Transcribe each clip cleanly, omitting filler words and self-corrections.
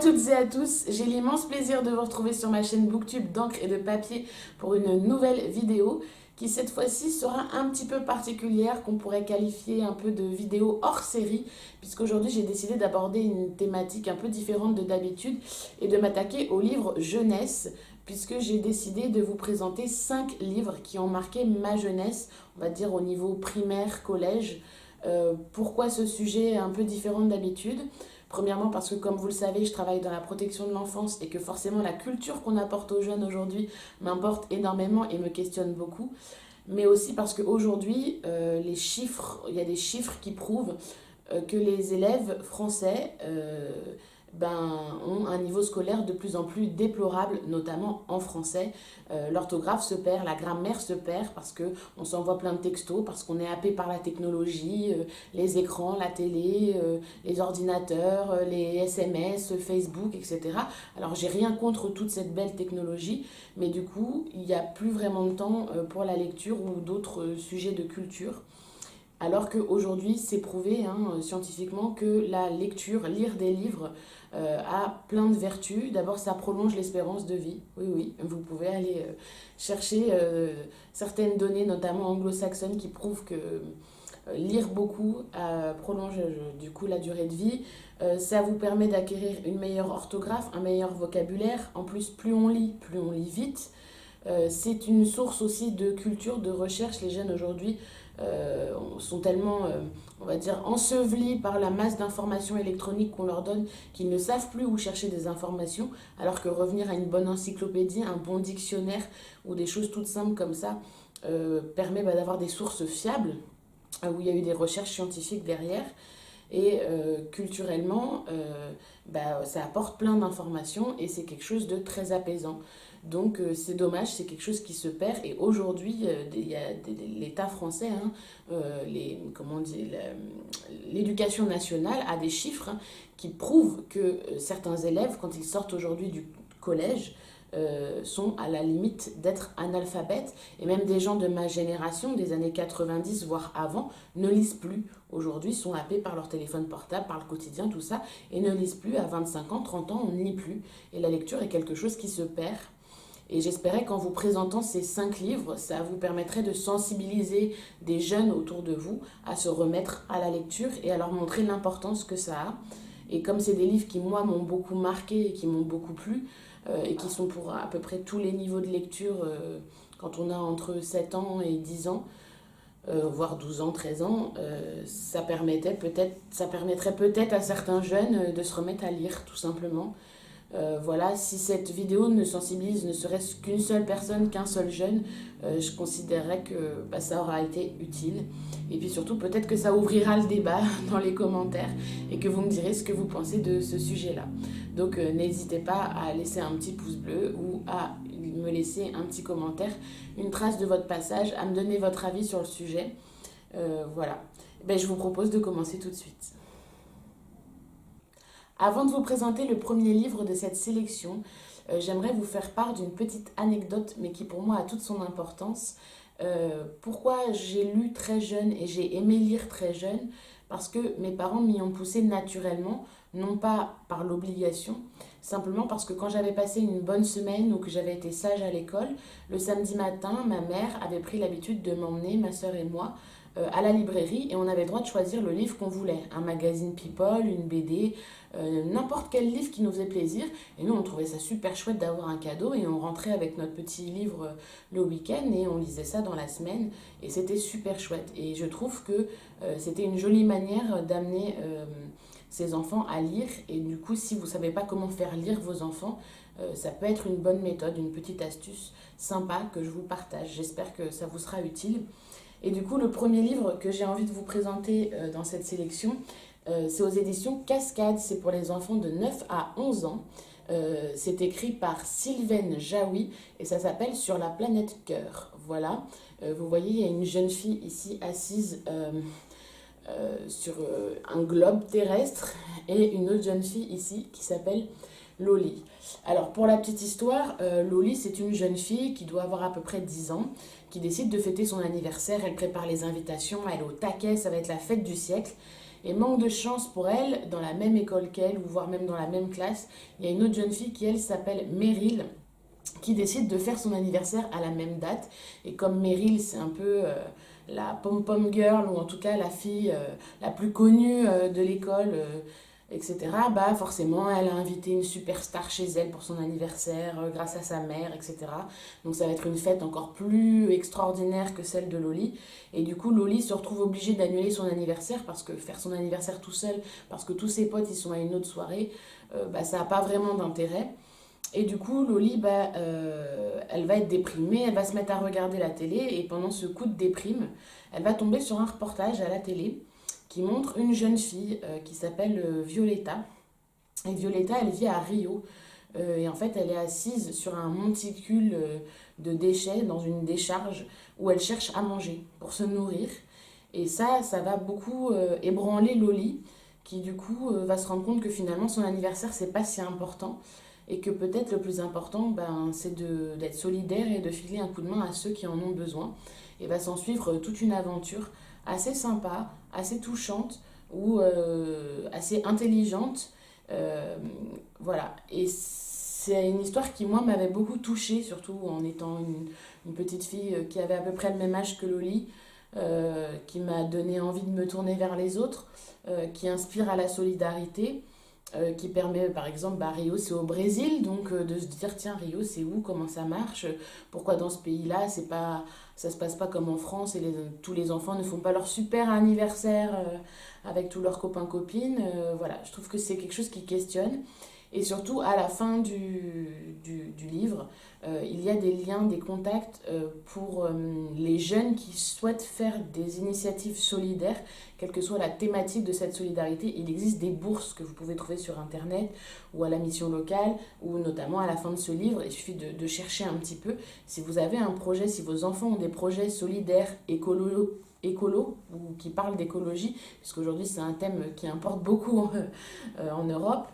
toutes et à tous, j'ai l'immense plaisir de vous retrouver sur ma chaîne Booktube d'encre et de papier pour une nouvelle vidéo qui cette fois-ci sera un petit peu particulière, qu'on pourrait qualifier un peu de vidéo hors série, puisqu'aujourd'hui j'ai décidé d'aborder une thématique un peu différente de d'habitude et de m'attaquer aux livres jeunesse, puisque j'ai décidé de vous présenter 5 livres qui ont marqué ma jeunesse, on va dire au niveau primaire, collège. Pourquoi ce sujet est un peu différent d'habitude? Premièrement parce que comme vous le savez, je travaille dans la protection de l'enfance et que forcément la culture qu'on apporte aux jeunes aujourd'hui m'importe énormément et me questionne beaucoup. Mais aussi parce qu'aujourd'hui, il y a des chiffres qui prouvent que les élèves français ont un niveau scolaire de plus en plus déplorable, notamment en français. L'orthographe se perd, la grammaire se perd parce qu'on s'envoie plein de textos, parce qu'on est happé par la technologie, les écrans, la télé, les ordinateurs, les SMS, Facebook, etc. Alors j'ai rien contre toute cette belle technologie, mais du coup, il n'y a plus vraiment de temps pour la lecture ou d'autres sujets de culture. Alors qu'aujourd'hui, c'est prouvé scientifiquement que la lecture, lire des livres, a plein de vertus. D'abord, ça prolonge l'espérance de vie. Oui, oui, vous pouvez aller chercher certaines données, notamment anglo-saxonnes, qui prouvent que lire beaucoup prolonge du coup la durée de vie. Ça vous permet d'acquérir une meilleure orthographe, un meilleur vocabulaire. En plus, plus on lit vite. C'est une source aussi de culture, de recherche. Les jeunes aujourd'hui sont tellement, on va dire, ensevelis par la masse d'informations électroniques qu'on leur donne qu'ils ne savent plus où chercher des informations, alors que revenir à une bonne encyclopédie, un bon dictionnaire ou des choses toutes simples comme ça permet d'avoir des sources fiables où il y a eu des recherches scientifiques derrière. Et culturellement, ça apporte plein d'informations et c'est quelque chose de très apaisant. Donc c'est dommage, c'est quelque chose qui se perd. Et aujourd'hui, il y a l'État français, l'éducation nationale a des chiffres qui prouvent que certains élèves, quand ils sortent aujourd'hui du collège, sont à la limite d'être analphabètes. Et même des gens de ma génération, des années 90, voire avant, ne lisent plus. Aujourd'hui, sont happés par leur téléphone portable, par le quotidien, tout ça, et ne lisent plus. À 25 ans, 30 ans, on ne lit plus. Et la lecture est quelque chose qui se perd. Et j'espérais qu'en vous présentant ces 5 livres, ça vous permettrait de sensibiliser des jeunes autour de vous à se remettre à la lecture et à leur montrer l'importance que ça a. Et comme c'est des livres qui, moi, m'ont beaucoup marqué et qui m'ont beaucoup plu, et qui sont pour à peu près tous les niveaux de lecture, quand on a entre 7 ans et 10 ans, voire 12 ans, 13 ans, ça permettrait peut-être à certains jeunes de se remettre à lire, tout simplement. Voilà, si cette vidéo ne sensibilise ne serait-ce qu'une seule personne, qu'un seul jeune, je considérerais que ça aura été utile. Et puis surtout, peut-être que ça ouvrira le débat dans les commentaires et que vous me direz ce que vous pensez de ce sujet-là. Donc n'hésitez pas à laisser un petit pouce bleu ou à me laisser un petit commentaire, une trace de votre passage, à me donner votre avis sur le sujet. Voilà, je vous propose de commencer tout de suite. Avant de vous présenter le premier livre de cette sélection, j'aimerais vous faire part d'une petite anecdote, mais qui pour moi a toute son importance. Pourquoi j'ai lu très jeune et j'ai aimé lire très jeune? Parce que mes parents m'y ont poussé naturellement, non pas par l'obligation, simplement parce que quand j'avais passé une bonne semaine ou que j'avais été sage à l'école, le samedi matin, ma mère avait pris l'habitude de m'emmener, ma soeur et moi, à la librairie et on avait le droit de choisir le livre qu'on voulait. Un magazine People, une BD, n'importe quel livre qui nous faisait plaisir. Et nous, on trouvait ça super chouette d'avoir un cadeau et on rentrait avec notre petit livre le week-end et on lisait ça dans la semaine et c'était super chouette. Et je trouve que c'était une jolie manière d'amener ses enfants à lire. Et du coup, si vous ne savez pas comment faire lire vos enfants, ça peut être une bonne méthode, une petite astuce sympa que je vous partage. J'espère que ça vous sera utile. Et du coup, le premier livre que j'ai envie de vous présenter dans cette sélection, c'est aux éditions Cascade. C'est pour les enfants de 9 à 11 ans. C'est écrit par Sylvaine Jaoui et ça s'appelle Sur la planète Cœur. Voilà. Vous voyez, il y a une jeune fille ici assise sur un globe terrestre et une autre jeune fille ici qui s'appelle Loli. Alors pour la petite histoire, Loli c'est une jeune fille qui doit avoir à peu près 10 ans, qui décide de fêter son anniversaire, elle prépare les invitations, elle est au taquet, ça va être la fête du siècle. Et manque de chance pour elle, dans la même école qu'elle, ou voire même dans la même classe, il y a une autre jeune fille qui, elle, s'appelle Meryl, qui décide de faire son anniversaire à la même date. Et comme Meryl, c'est un peu la pom-pom girl, ou en tout cas la fille la plus connue de l'école, etc., bah forcément, elle a invité une superstar chez elle pour son anniversaire, grâce à sa mère, etc. Donc ça va être une fête encore plus extraordinaire que celle de Loli. Et du coup, Loli se retrouve obligée d'annuler son anniversaire, parce que faire son anniversaire tout seul, parce que tous ses potes, ils sont à une autre soirée, bah, ça n'a pas vraiment d'intérêt. Et du coup, Loli, bah, elle va être déprimée, elle va se mettre à regarder la télé, et pendant ce coup de déprime, elle va tomber sur un reportage à la télé qui montre une jeune fille qui s'appelle Violetta. Et Violetta, elle vit à Rio. Et en fait, elle est assise sur un monticule de déchets dans une décharge où elle cherche à manger pour se nourrir. Et ça va beaucoup ébranler Loli, qui du coup va se rendre compte que finalement son anniversaire, c'est pas si important et que peut-être le plus important, ben, c'est d'être solidaire et de filer un coup de main à ceux qui en ont besoin. Et va s'en suivre toute une aventure assez sympa, assez touchante ou assez intelligente. Euh, voilà. Et c'est une histoire qui, moi, m'avait beaucoup touchée, surtout en étant une petite fille qui avait à peu près le même âge que Loli, qui m'a donné envie de me tourner vers les autres, qui inspire à la solidarité, qui permet, par exemple, bah, Rio, c'est au Brésil, donc de se dire, tiens, Rio, c'est où, comment ça marche, pourquoi dans ce pays-là, c'est pas, ça se passe pas comme en France, et tous les enfants ne font pas leur super anniversaire avec tous leurs copains-copines. Voilà, je trouve que c'est quelque chose qui questionne. Et surtout, à la fin du livre, il y a des liens, des contacts pour les jeunes qui souhaitent faire des initiatives solidaires, quelle que soit la thématique de cette solidarité. Il existe des bourses que vous pouvez trouver sur Internet ou à la mission locale, ou notamment à la fin de ce livre. Il suffit de chercher un petit peu. Si vous avez un projet, si vos enfants ont des projets solidaires, écolo ou qui parlent d'écologie, puisqu'aujourd'hui c'est un thème qui importe beaucoup en Europe,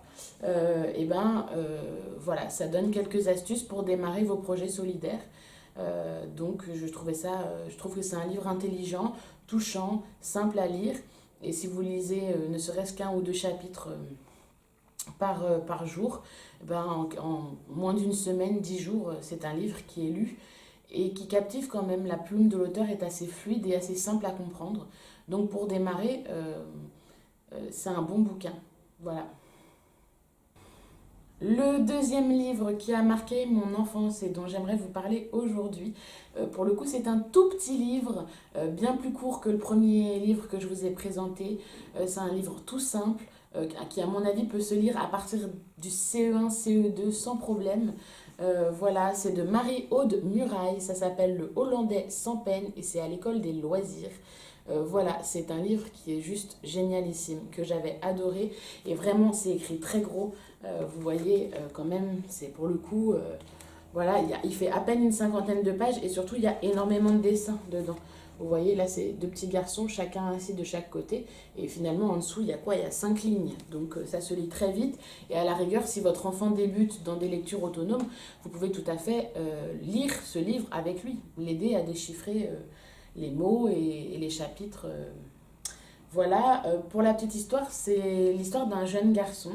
et ben voilà, ça donne quelques astuces pour démarrer vos projets solidaires. Donc je trouve que c'est un livre intelligent, touchant, simple à lire. Et si vous lisez ne serait-ce qu'un ou deux chapitres par jour, ben en moins d'une semaine, 10 jours, c'est un livre qui est lu et qui captive quand même. La plume de l'auteur est assez fluide et assez simple à comprendre. Donc pour démarrer, c'est un bon bouquin. Voilà. Le deuxième livre qui a marqué mon enfance et dont j'aimerais vous parler aujourd'hui, pour le coup c'est un tout petit livre, bien plus court que le premier livre que je vous ai présenté. C'est un livre tout simple, qui à mon avis peut se lire à partir du CE1, CE2 sans problème. Voilà, c'est de Marie-Aude Muraille, ça s'appelle Le Hollandais sans peine et c'est à l'école des loisirs. Voilà, c'est un livre qui est juste génialissime, que j'avais adoré. Et vraiment, c'est écrit très gros. Vous voyez, quand même, c'est pour le coup... voilà, il fait à peine une cinquantaine de pages et surtout, il y a énormément de dessins dedans. Vous voyez, là, c'est deux petits garçons, chacun assis de chaque côté. Et finalement, en dessous, il y a quoi? Il y a 5 lignes. Donc, ça se lit très vite. Et à la rigueur, si votre enfant débute dans des lectures autonomes, vous pouvez tout à fait lire ce livre avec lui, l'aider à déchiffrer les mots et les chapitres. Voilà, pour la petite histoire, c'est l'histoire d'un jeune garçon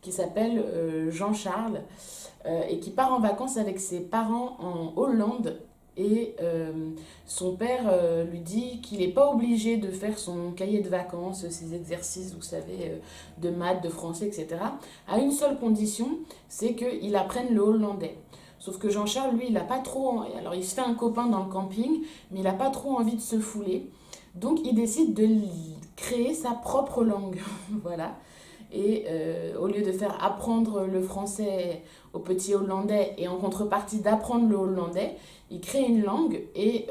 qui s'appelle Jean-Charles et qui part en vacances avec ses parents en Hollande. Et son père lui dit qu'il n'est pas obligé de faire son cahier de vacances, ses exercices, vous savez, de maths, de français, etc. À une seule condition, c'est qu'il apprenne le hollandais. Sauf que Jean-Charles, lui, il n'a pas trop... Alors, il se fait un copain dans le camping, mais il n'a pas trop envie de se fouler. Donc, il décide de créer sa propre langue. Voilà. Et au lieu de faire apprendre le français aux petits Hollandais et en contrepartie d'apprendre le hollandais, il crée une langue et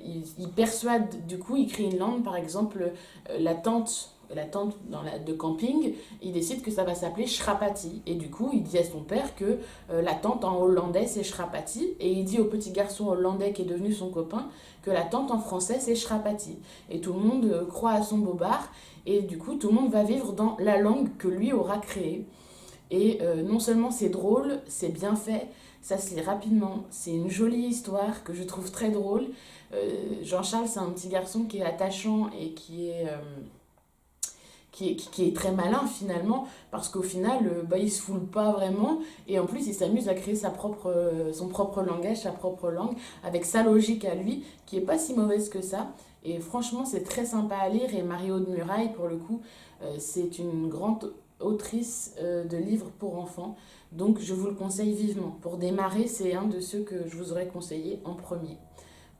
il persuade, du coup, il crée une langue, par exemple, la tante de camping, il décide que ça va s'appeler Shrapati. Et du coup, il dit à son père que la tante en hollandais, c'est Shrapati. Et il dit au petit garçon hollandais qui est devenu son copain que la tante en français, c'est Shrapati. Et tout le monde croit à son bobard. Et du coup, tout le monde va vivre dans la langue que lui aura créée. Et non seulement c'est drôle, c'est bien fait, ça se lit rapidement, c'est une jolie histoire que je trouve très drôle. Jean-Charles, c'est un petit garçon qui est attachant et qui est qui est très malin finalement, parce qu'au final, bah, il se foule pas vraiment, et en plus, il s'amuse à créer son propre langage, sa propre langue, avec sa logique à lui, qui est pas si mauvaise que ça. Et franchement, c'est très sympa à lire, et Marie-Aude Muraille, pour le coup, c'est une grande autrice de livres pour enfants, donc je vous le conseille vivement. Pour démarrer, c'est un de ceux que je vous aurais conseillé en premier.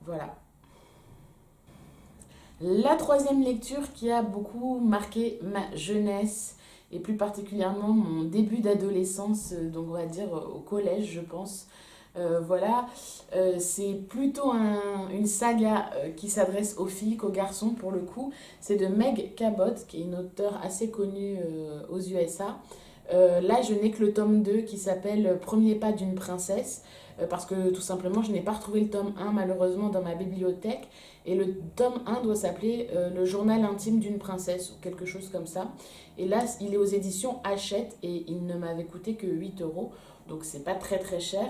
Voilà. La troisième lecture qui a beaucoup marqué ma jeunesse et plus particulièrement mon début d'adolescence, donc on va dire au collège, je pense. Voilà, c'est plutôt une saga qui s'adresse aux filles qu'aux garçons pour le coup. C'est de Meg Cabot, qui est une auteure assez connue aux USA. Là, je n'ai que le tome 2 qui s'appelle Premier pas d'une princesse, parce que tout simplement, je n'ai pas retrouvé le tome 1 malheureusement dans ma bibliothèque. Et le tome 1 doit s'appeler Le journal intime d'une princesse ou quelque chose comme ça. Et là, il est aux éditions Hachette et il ne m'avait coûté que 8 euros. Donc, c'est pas très très cher.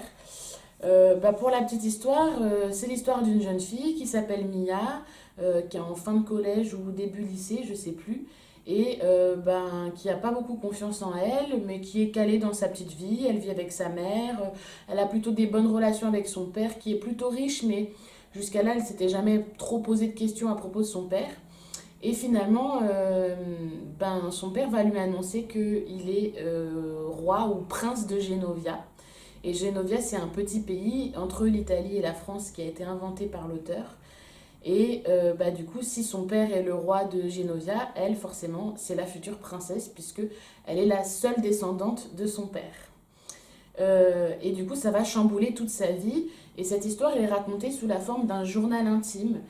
Bah pour la petite histoire, c'est l'histoire d'une jeune fille qui s'appelle Mia, qui est en fin de collège ou début lycée, je sais plus, et ben, qui n'a pas beaucoup confiance en elle, mais qui est calée dans sa petite vie. Elle vit avec sa mère, elle a plutôt des bonnes relations avec son père, qui est plutôt riche, mais jusqu'à là, elle s'était jamais trop posé de questions à propos de son père. Et finalement, ben, son père va lui annoncer qu'il est roi ou prince de Génovia. Et Génovia, c'est un petit pays entre l'Italie et la France qui a été inventé par l'auteur. Et bah, du coup, si son père est le roi de Génovia, elle, forcément, c'est la future princesse, puisque elle est la seule descendante de son père. Et du coup, ça va chambouler toute sa vie. Et cette histoire, elle est racontée sous la forme d'un journal intime,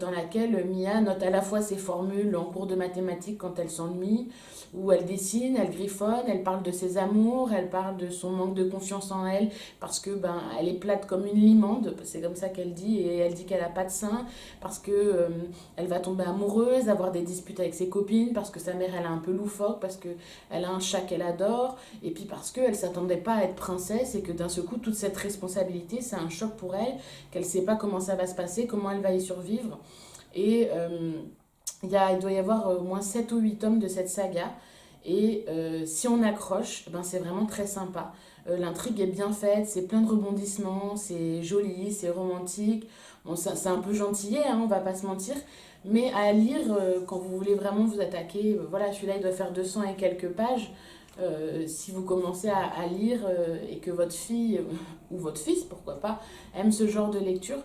dans laquelle Mia note à la fois ses formules en cours de mathématiques quand elle s'ennuie, où elle dessine, elle griffonne, elle parle de ses amours, elle parle de son manque de confiance en elle, parce que ben, elle est plate comme une limande, c'est comme ça qu'elle dit, et elle dit qu'elle n'a pas de sein, parce que elle va tomber amoureuse, avoir des disputes avec ses copines, parce que sa mère, elle est un peu loufoque, parce qu'elle a un chat qu'elle adore, et puis parce qu'elle ne s'attendait pas à être princesse, et que d'un seul coup, toute cette responsabilité, c'est un choc pour elle, qu'elle ne sait pas comment ça va se passer, comment elle va y survivre. Et il doit y avoir au moins 7 ou 8 tomes de cette saga. Et si on accroche, ben c'est vraiment très sympa. L'intrigue est bien faite, c'est plein de rebondissements, c'est joli, c'est romantique. Bon, c'est un peu gentillet, hein, on va pas se mentir. Mais à lire, quand vous voulez vraiment vous attaquer, voilà, celui-là il doit faire 200 et quelques pages. Si vous commencez à lire et que votre fille ou votre fils, pourquoi pas, aime ce genre de lecture,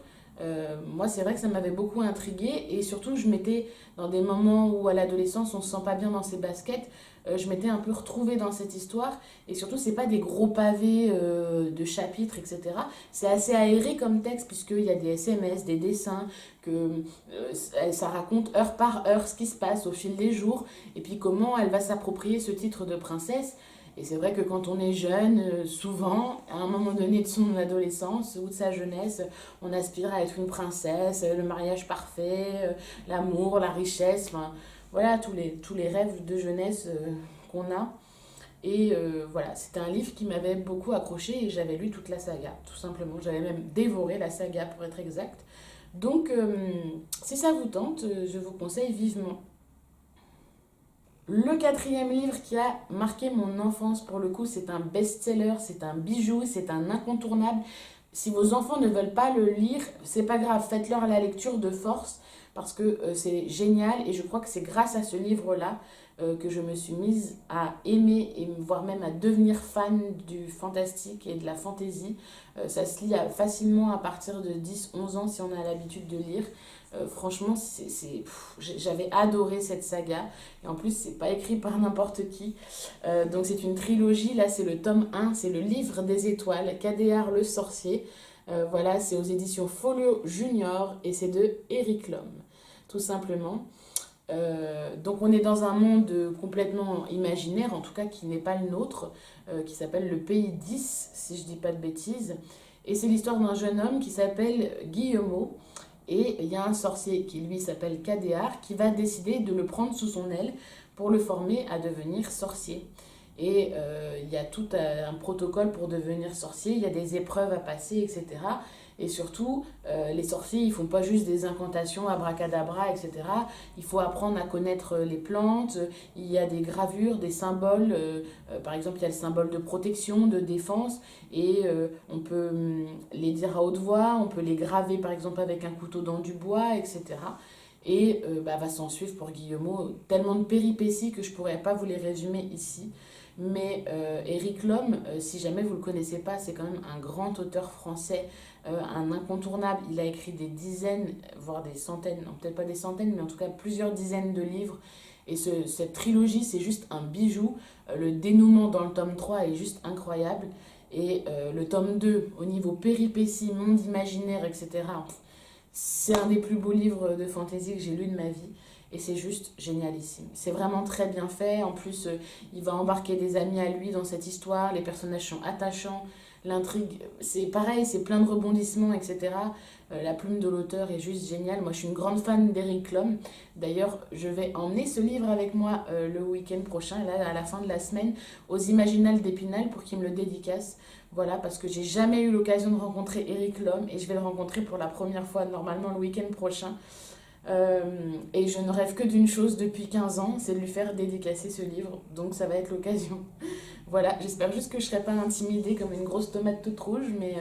moi c'est vrai que ça m'avait beaucoup intriguée et surtout je m'étais dans des moments où à l'adolescence on se sent pas bien dans ses baskets, je m'étais un peu retrouvée dans cette histoire et surtout c'est pas des gros pavés de chapitres, etc. C'est assez aéré comme texte puisqu'il y a des SMS, des dessins, que ça raconte heure par heure ce qui se passe au fil des jours et puis comment elle va s'approprier ce titre de princesse. Et c'est vrai que quand on est jeune, souvent, à un moment donné de son adolescence ou de sa jeunesse, on aspire à être une princesse, le mariage parfait, l'amour, la richesse, enfin voilà tous les rêves de jeunesse qu'on a. Et voilà, c'était un livre qui m'avait beaucoup accroché et j'avais lu toute la saga, tout simplement. J'avais même dévoré la saga pour être exact. Donc, si ça vous tente, je vous conseille vivement. Le quatrième livre qui a marqué mon enfance, pour le coup, c'est un best-seller, c'est un bijou, c'est un incontournable. Si vos enfants ne veulent pas le lire, c'est pas grave, faites-leur la lecture de force parce que c'est génial et je crois que c'est grâce à ce livre-là que je me suis mise à aimer et voire même à devenir fan du fantastique et de la fantaisie. Ça se lit facilement à partir de 10-11 ans si on a l'habitude de lire. Franchement, j'avais adoré cette saga. Et en plus, c'est pas écrit par n'importe qui. Donc, c'est une trilogie. Là, c'est le tome 1, c'est le livre des étoiles, Cadéar le sorcier. Voilà, c'est aux éditions Folio Junior et c'est de Eric Lhomme, tout simplement. Donc on est dans un monde complètement imaginaire, en tout cas qui n'est pas le nôtre, qui s'appelle le Pays 10, si je dis pas de bêtises. Et c'est l'histoire d'un jeune homme qui s'appelle Guillemot. Et il y a un sorcier qui lui s'appelle Cadéar qui va décider de le prendre sous son aile pour le former à devenir sorcier. Et il y a tout un protocole pour devenir sorcier, il y a des épreuves à passer, etc. Et surtout, les sorciers, ils font pas juste des incantations, abracadabra, etc. Il faut apprendre à connaître les plantes. Il y a des gravures, des symboles. Par exemple, il y a le symbole de protection, de défense. Et on peut les dire à haute voix, on peut les graver, par exemple, avec un couteau dans du bois, etc. Et va s'en suivre pour Guillemot tellement de péripéties que je ne pourrais pas vous les résumer ici. Mais Éric Lhomme, si jamais vous ne le connaissez pas, c'est quand même un grand auteur français, un incontournable. Il a écrit des dizaines, voire des centaines, non peut-être pas des centaines, mais en tout cas plusieurs dizaines de livres. Et cette trilogie, c'est juste un bijou. Le dénouement dans le tome 3 est juste incroyable. Et le tome 2, au niveau péripéties, monde imaginaire, etc., c'est un des plus beaux livres de fantasy que j'ai lu de ma vie. Et c'est juste génialissime. C'est vraiment très bien fait. En plus, il va embarquer des amis à lui dans cette histoire. Les personnages sont attachants. L'intrigue, c'est pareil, c'est plein de rebondissements, etc. La plume de l'auteur est juste géniale. Moi, je suis une grande fan d'Éric Lhomme. D'ailleurs, je vais emmener ce livre avec moi le week-end prochain, là, à la fin de la semaine, aux Imaginales d'Épinal pour qu'il me le dédicace. Voilà, parce que j'ai jamais eu l'occasion de rencontrer Éric Lhomme et je vais le rencontrer pour la première fois, normalement, le week-end prochain. Et je ne rêve que d'une chose depuis 15 ans, c'est de lui faire dédicacer ce livre. Donc ça va être l'occasion. Voilà, j'espère juste que je ne serai pas intimidée comme une grosse tomate toute rouge. Mais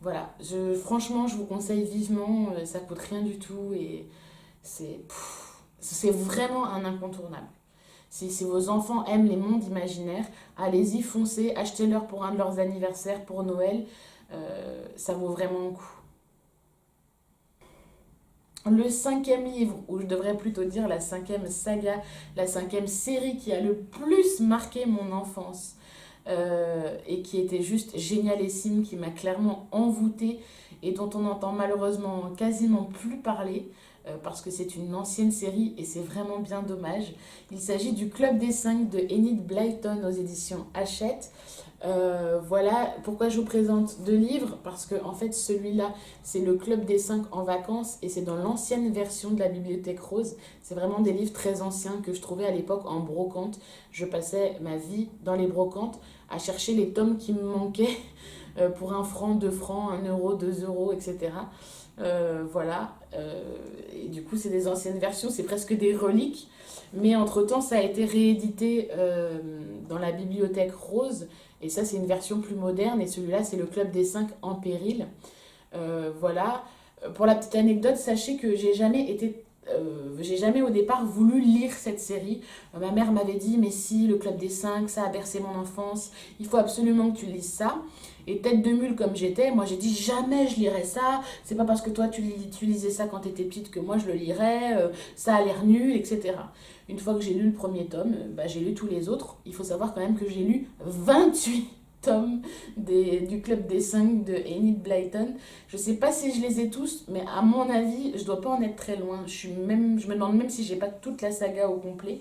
voilà, franchement, je vous conseille vivement. Ça coûte rien du tout. Et c'est vraiment un incontournable. Si vos enfants aiment les mondes imaginaires, allez-y, foncez, achetez-leur pour un de leurs anniversaires, pour Noël. Ça vaut vraiment le coup. Le cinquième livre, ou je devrais plutôt dire la cinquième saga, la cinquième série qui a le plus marqué mon enfance et qui était juste génialissime, qui m'a clairement envoûtée et dont on n'entend malheureusement quasiment plus parler parce que c'est une ancienne série et c'est vraiment bien dommage. Il s'agit du Club des 5 de Enid Blyton aux éditions Hachette. Voilà pourquoi je vous présente deux livres, parce que en fait celui-là c'est le Club des 5 en vacances et c'est dans l'ancienne version de la Bibliothèque Rose. C'est vraiment des livres très anciens que je trouvais à l'époque en brocante. Je passais ma vie dans les brocantes à chercher les tomes qui me manquaient pour 1 franc, 2 francs, 1 euro, 2 euros, etc. Voilà. Et du coup c'est des anciennes versions, c'est presque des reliques. Mais entre-temps, ça a été réédité dans la Bibliothèque Rose. Et ça, c'est une version plus moderne. Et celui-là, c'est le Club des 5 en péril. Voilà. Pour la petite anecdote, sachez que j'ai jamais au départ voulu lire cette série. Ma mère m'avait dit, mais si, le Club des 5, ça a bercé mon enfance. Il faut absolument que tu lises ça. Et tête de mule comme j'étais, moi j'ai dit jamais je lirais ça. C'est pas parce que toi tu lisais ça quand t'étais petite que moi je le lirais. Ça a l'air nul, etc. Une fois que j'ai lu le premier tome, j'ai lu tous les autres. Il faut savoir quand même que j'ai lu 28 tomes du Club des 5 de Enid Blyton. Je sais pas si je les ai tous, mais à mon avis, je dois pas en être très loin. Je me demande même si j'ai pas toute la saga au complet.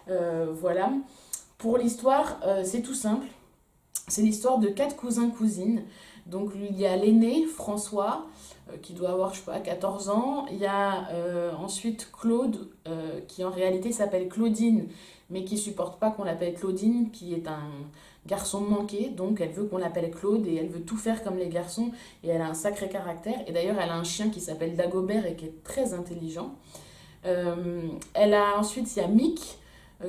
Voilà. Pour l'histoire, c'est tout simple. C'est l'histoire de 4 cousins-cousines. Donc il y a l'aîné, François, qui doit avoir, je sais pas, 14 ans. Il y a ensuite Claude, qui en réalité s'appelle Claudine, mais qui supporte pas qu'on l'appelle Claudine, qui est un garçon manqué. Donc elle veut qu'on l'appelle Claude et elle veut tout faire comme les garçons. Et elle a un sacré caractère. Et d'ailleurs, elle a un chien qui s'appelle Dagobert et qui est très intelligent. Ensuite, il y a Mick,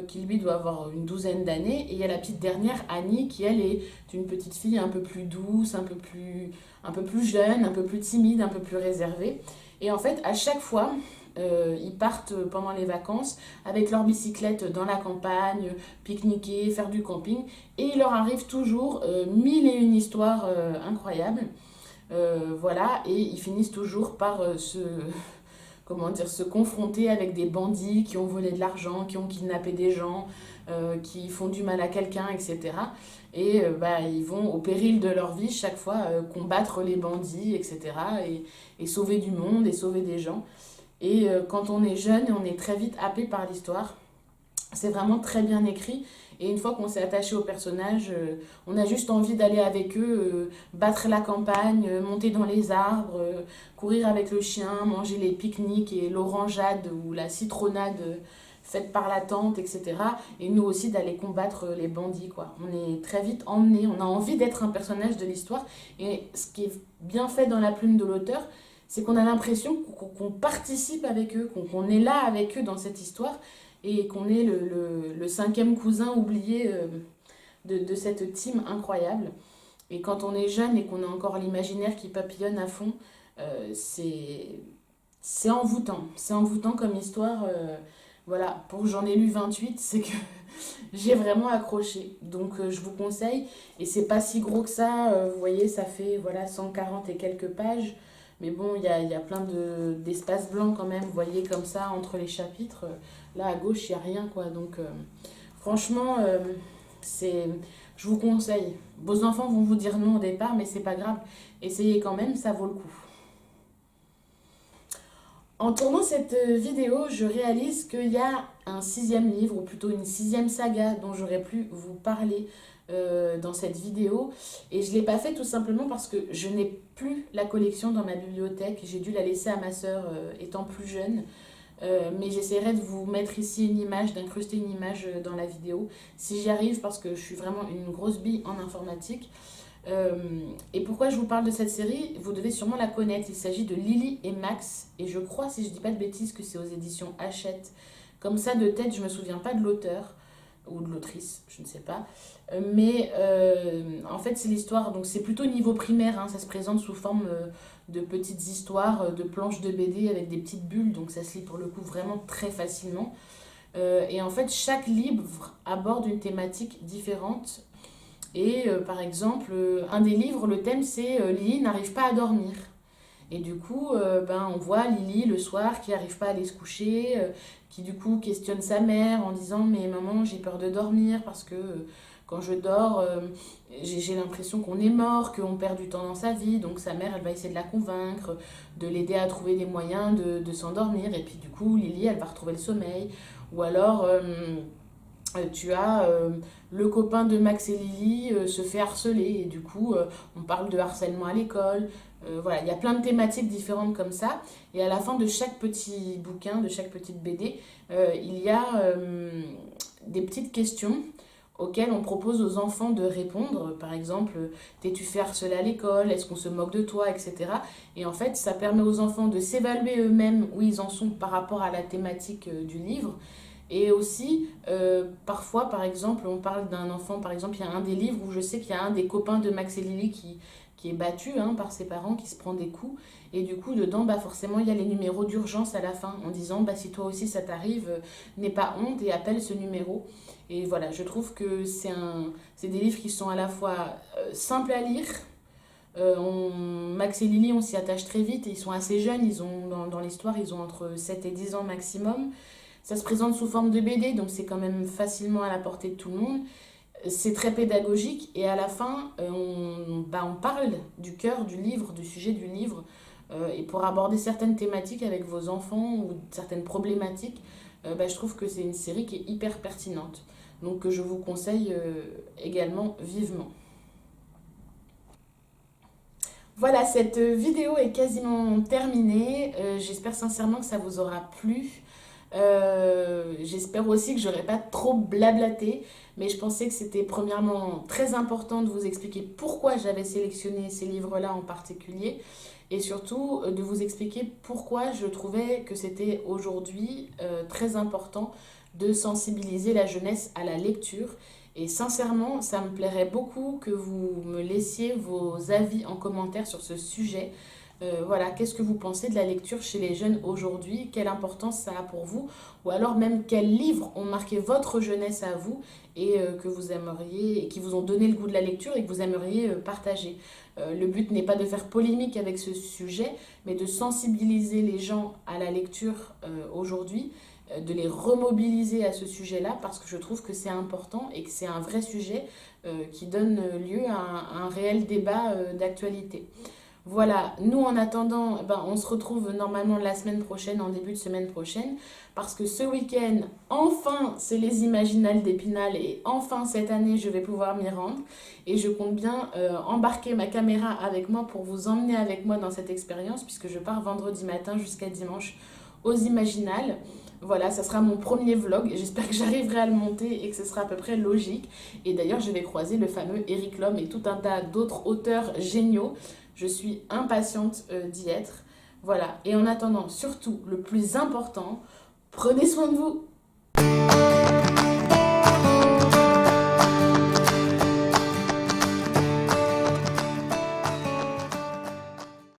qui lui doit avoir une douzaine d'années, et il y a la petite dernière, Annie, qui elle est une petite fille un peu plus douce, un peu plus jeune, un peu plus timide, un peu plus réservée. Et en fait, à chaque fois, ils partent pendant les vacances avec leur bicyclette dans la campagne, pique-niquer, faire du camping, et il leur arrive toujours mille et une histoires incroyables. Voilà, et ils finissent toujours par se confronter avec des bandits qui ont volé de l'argent, qui ont kidnappé des gens, qui font du mal à quelqu'un, etc. Et ils vont au péril de leur vie chaque fois combattre les bandits, etc. Et sauver du monde et sauver des gens. Et quand on est jeune, on est très vite happé par l'histoire. C'est vraiment très bien écrit. Et une fois qu'on s'est attaché aux personnages, on a juste envie d'aller avec eux, battre la campagne, monter dans les arbres, courir avec le chien, manger les pique-niques et l'orangeade ou la citronnade faites par la tante, etc. Et nous aussi d'aller combattre les bandits, quoi. On est très vite emmené, on a envie d'être un personnage de l'histoire. Et ce qui est bien fait dans la plume de l'auteur, c'est qu'on a l'impression qu'on participe avec eux, qu'on est là avec eux dans cette histoire et qu'on est le cinquième cousin oublié de cette team incroyable. Et quand on est jeune et qu'on a encore l'imaginaire qui papillonne à fond, c'est envoûtant. C'est envoûtant comme histoire. Voilà, pour que j'en ai lu 28, c'est que j'ai vraiment accroché. Donc je vous conseille. Et c'est pas si gros que ça. Vous voyez, ça fait voilà, 140 et quelques pages. Mais bon, il y a plein d'espaces blancs quand même. Vous voyez, comme ça, entre les chapitres. Là, à gauche, il n'y a rien, quoi. Donc franchement, c'est, je vous conseille. Vos enfants vont vous dire non au départ, mais c'est pas grave. Essayez quand même, ça vaut le coup. En tournant cette vidéo, je réalise qu'il y a un sixième livre, ou plutôt une sixième saga dont j'aurais pu vous parler dans cette vidéo. Et je ne l'ai pas fait tout simplement parce que je n'ai plus la collection dans ma bibliothèque. J'ai dû la laisser à ma sœur étant plus jeune. Mais j'essaierai de vous mettre ici une image, d'incruster une image dans la vidéo, si j'y arrive, parce que je suis vraiment une grosse bille en informatique. Euh, et pourquoi je vous parle de cette série? Vous devez sûrement la connaître. Il s'agit de Lily et Max. Et je crois, si je dis pas de bêtises, que c'est aux éditions Hachette. Comme ça, de tête, je me souviens pas de l'auteur ou de l'autrice, je ne sais pas. En fait, c'est l'histoire, donc c'est plutôt niveau primaire, hein, ça se présente sous forme de petites histoires, de planches de BD avec des petites bulles, donc ça se lit pour le coup vraiment très facilement. Et en fait, chaque livre aborde une thématique différente. Et par exemple, un des livres, le thème c'est Lily n'arrive pas à dormir. Et du coup, on voit Lily le soir qui n'arrive pas à aller se coucher, qui du coup questionne sa mère en disant mais maman j'ai peur de dormir parce que quand je dors j'ai l'impression qu'on est mort, qu'on perd du temps dans sa vie. Donc sa mère elle va essayer de la convaincre, de l'aider à trouver des moyens de s'endormir. Et puis du coup Lily elle va retrouver le sommeil. Ou alors tu as le copain de Max et Lily se fait harceler et du coup on parle de harcèlement à l'école. Voilà, il y a plein de thématiques différentes comme ça et à la fin de chaque petit bouquin, de chaque petite BD, il y a des petites questions auxquelles on propose aux enfants de répondre. Par exemple, t'es-tu fait harceler à l'école? Est-ce qu'on se moque de toi? Etc. Et en fait, ça permet aux enfants de s'évaluer eux-mêmes où ils en sont par rapport à la thématique du livre. Et aussi, parfois, par exemple, on parle d'un enfant, par exemple, il y a un des livres où je sais qu'il y a un des copains de Max et Lily qui est battu hein, par ses parents, qui se prend des coups. Et du coup, dedans, forcément, il y a les numéros d'urgence à la fin, en disant, si toi aussi ça t'arrive, n'aie pas honte et appelle ce numéro. Et voilà, je trouve que c'est des livres qui sont à la fois simples à lire. Max et Lily, on s'y attache très vite, et ils sont assez jeunes, dans l'histoire, ils ont entre 7 et 10 ans maximum. Ça se présente sous forme de BD, donc c'est quand même facilement à la portée de tout le monde. C'est très pédagogique et à la fin, on parle du cœur du livre, du sujet du livre. Et pour aborder certaines thématiques avec vos enfants ou certaines problématiques, je trouve que c'est une série qui est hyper pertinente. Donc que je vous conseille également vivement. Voilà, cette vidéo est quasiment terminée. J'espère sincèrement que ça vous aura plu. J'espère aussi que j'aurais pas trop blablaté, mais je pensais que c'était premièrement très important de vous expliquer pourquoi j'avais sélectionné ces livres-là en particulier, et surtout de vous expliquer pourquoi je trouvais que c'était aujourd'hui très important de sensibiliser la jeunesse à la lecture. Et sincèrement, ça me plairait beaucoup que vous me laissiez vos avis en commentaire sur ce sujet. Voilà, qu'est-ce que vous pensez de la lecture chez les jeunes aujourd'hui? Quelle importance ça a pour vous? Ou alors même quels livres ont marqué votre jeunesse à vous et que vous aimeriez, et qui vous ont donné le goût de la lecture et que vous aimeriez partager. Le but n'est pas de faire polémique avec ce sujet, mais de sensibiliser les gens à la lecture aujourd'hui, de les remobiliser à ce sujet-là, parce que je trouve que c'est important et que c'est un vrai sujet qui donne lieu à un réel débat d'actualité. Voilà, nous en attendant, on se retrouve normalement la semaine prochaine, en début de semaine prochaine, parce que ce week-end, enfin, c'est les Imaginales d'Épinal et enfin cette année, je vais pouvoir m'y rendre. Et je compte bien embarquer ma caméra avec moi pour vous emmener avec moi dans cette expérience, puisque je pars vendredi matin jusqu'à dimanche aux Imaginales. Voilà, ça sera mon premier vlog. J'espère que j'arriverai à le monter et que ce sera à peu près logique. Et d'ailleurs, je vais croiser le fameux Eric Lhomme et tout un tas d'autres auteurs géniaux. Je suis impatiente d'y être. Voilà. Et en attendant, surtout, le plus important, prenez soin de vous.